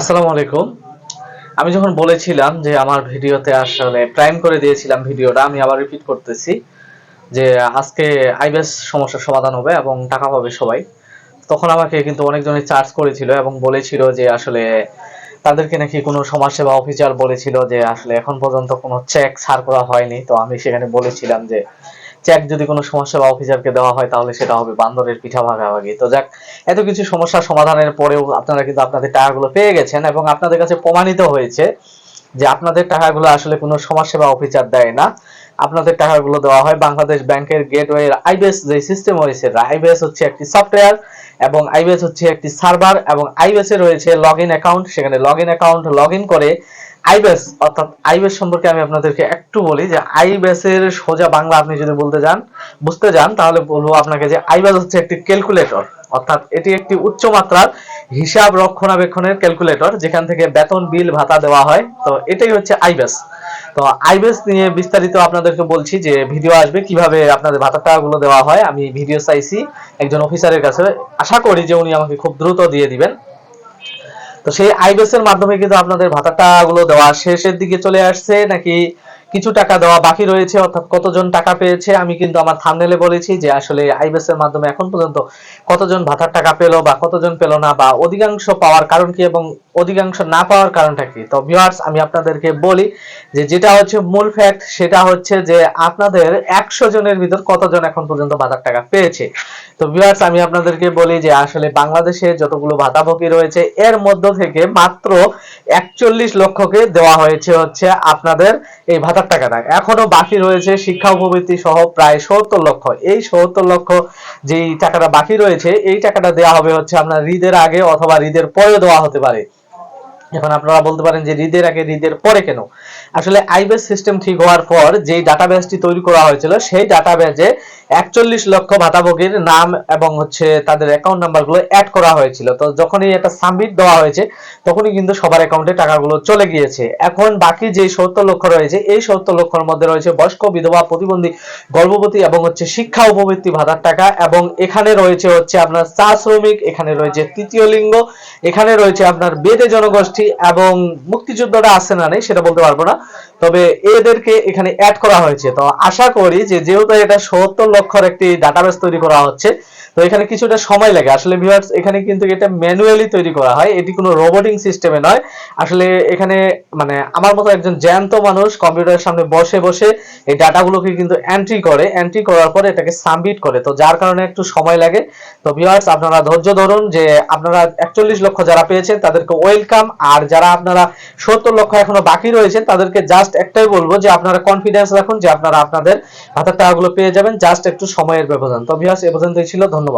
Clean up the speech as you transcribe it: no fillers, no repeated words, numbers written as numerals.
আসসালামু আলাইকুম। আমি যখন বলেছিলাম যে আমার ভিডিওতে আসলে প্রাইম করে দিয়েছিলাম ভিডিওটা, আমি আবার রিপিট করতেছি যে আজকে আইবিএস সমস্যার সমাধান হবে এবং টাকা পাবে সবাই। তখন আমাকে কিন্তু অনেকজনই চার্জ করেছিল এবং বলেছিল যে আসলে তাদেরকে নাকি কোনো সমাজসেবা অফিসার বলেছিল যে আসলে এখন পর্যন্ত কোনো চেক ছাড় করা হয়নি। তো আমি সেখানে বলেছিলাম যে চেক যদি কোনো সমস্যা বা অফিসারকে দেওয়া হয় তাহলে সেটা হবে বান্দরের পিঠা ভাগাভাগি। তো যাক, এত কিছু সমস্যার সমাধানের পরেও আপনারা কিন্তু আপনাদের টাকাগুলো পেয়ে গেছেন এবং আপনাদের কাছে প্রমাণিত হয়েছে যে আপনাদের টাকাগুলো আসলে কোনো সমাজসেবা অফিসার দেয় না। আপনাদের টাকাগুলো দেওয়া হয় বাংলাদেশ ব্যাংকের গেটওয়ে আইবিএস যে সিস্টেম হয়েছে। আইবিএস হচ্ছে একটি সফটওয়্যার এবং আইবিএস হচ্ছে একটি সার্ভার এবং আইবিএস এ রয়েছে লগ ইন অ্যাকাউন্ট। সেখানে log in account log in করে আইবিএস, অর্থাৎ আইবিএস সম্পর্কে আমি আপনাদেরকে একটু বলি যে আইবিএস এর সোজা বাংলা আপনি যদি বুঝতে যান তাহলে বলবো আপনাকে যে আইবিএস হচ্ছে একটি ক্যালকুলেটর, অর্থাৎ এটি একটি উচ্চ মাত্রার হিসাব রক্ষণাবেক্ষণের ক্যালকুলেটর যেখান থেকে বেতন বিল ভাতা দেওয়া হয়। তো এটাই হচ্ছে আইবিএস। তো আইবিএস নিয়ে বিস্তারিত আপনাদেরকে বলছি যে ভিডিও আসবে কিভাবে আপনাদের ভাতার টাকাগুলো দেওয়া হয়। আমি ভিডিও চাইছি একজন অফিসারের কাছে, আশা করি যে উনি আমাকে খুব দ্রুত দিয়ে দিবেন। তো সেই আইবিএস এর মাধ্যমে কিন্তু আপনাদের ভাতার টাকাগুলো দেওয়া শেষের দিকে চলে আসছে নাকি কিছু টাকা দেওয়া বাকি রয়েছে, অর্থাৎ কতজন টাকা পেয়েছে। আমি কিন্তু আমার থাম্বনেলে বলেছি যে আসলে আইবিএস এর মাধ্যমে এখন পর্যন্ত কতজন ভাতার টাকা পেলো বা কতজন পেলো না, বা অধিকাংশ পাওয়ার কারণ কি এবং অধিকাংশ না পাওয়ার কারণটা কি। তো ভিউয়ার্স, আমি আপনাদেরকে বলি যে যেটা হচ্ছে মূল ফ্যাক্ট সেটা হচ্ছে যে আপনাদের 100 জনের ভিতর কতজন এখন পর্যন্ত ভাতার টাকা পেয়েছে। তো ভিউয়ার্স, আমি আপনাদেরকে বলি যে আসলে বাংলাদেশে যতগুলো ভাতাভোগী রয়েছে এর মধ্য থেকে মাত্র 41 লক্ষকে দেওয়া হয়েছে হচ্ছে আপনাদের এই ভাতার টাকাটা। এখনো বাকি রয়েছে শিক্ষা উপবৃত্তি সহ প্রায় 70 লক্ষ। এই 70 লক্ষ যেই টাকাটা বাকি রয়েছে এই টাকাটা দেওয়া হবে হচ্ছে আপনার ঈদের আগে অথবা ঈদের পরে দেওয়া হতে পারে। এখন আপনারা বলতে পারেন যে ঈদের আগে ঈদের পরে কেন। আসলে আইবিএস সিস্টেম ঠিক হওয়ার পর যেই ডাটাবেসটি তৈরি করা হয়েছিল সেই ডাটাবেসে 41 লক্ষ ভাতাভোগীর নাম এবং হচ্ছে তাদের অ্যাকাউন্ট নাম্বারগুলো অ্যাড করা হয়েছিল। তো যখনই এটা সাবমিট দেওয়া হয়েছে তখনই কিন্তু সবার অ্যাকাউন্টে টাকাগুলো চলে গিয়েছে। এখন বাকি যে 70 লক্ষ রয়েছে এই 70 লক্ষের মধ্যে রয়েছে বয়স্ক, বিধবা, প্রতিবন্ধী, গর্ভবতী এবং হচ্ছে শিক্ষা উপবৃত্তি ভাতার টাকা, এবং এখানে রয়েছে হচ্ছে আপনার চা শ্রমিক, এখানে রয়েছে তৃতীয় লিঙ্গ, এখানে রয়েছে আপনার বেদে জনগোষ্ঠী এবং মুক্তিযোদ্ধারা আছে না নেই সেটা বলতে পারবো না, তবে এদেরকে এখানে অ্যাড করা হয়েছে। তো আশা করি যে যেহেতু এটা 70 লক্ষের একটি ডাটাবেস তৈরি করা হচ্ছে তো এখানে কিছুটা সময় লাগে। আসলে ভিউয়ার্স, এখানে কিন্তু এটা ম্যানুয়ালি তৈরি করা হয়, এটি কোনো রোবোটিং সিস্টেমে নয়। আসলে এখানে মানে আমার মতো একজন জ্যান্ত মানুষ কম্পিউটারের সামনে বসে বসে এই ডাটাগুলোকে কিন্তু এন্ট্রি করার পরে এটাকে সাবমিট করে, তো যার কারণে একটু সময় লাগে। তো ভিউয়ার্স, আপনারা ধৈর্য ধরুন যে আপনারা 41 লক্ষ যারা পেয়েছেন তাদেরকে ওয়েলকাম, আর যারা আপনারা 70 লক্ষ এখনো বাকি রয়েছেন তাদেরকে জাস্ট একটাই বলবো যে আপনারা কনফিডেন্স রাখুন যে আপনারা আপনাদের ভাতার টাকাগুলো পেয়ে যাবেন, জাস্ট একটু সময়ের ব্যবধান। তো ভিউয়ার্স, এ পর্যন্তই ছিল, ধন্যবাদ।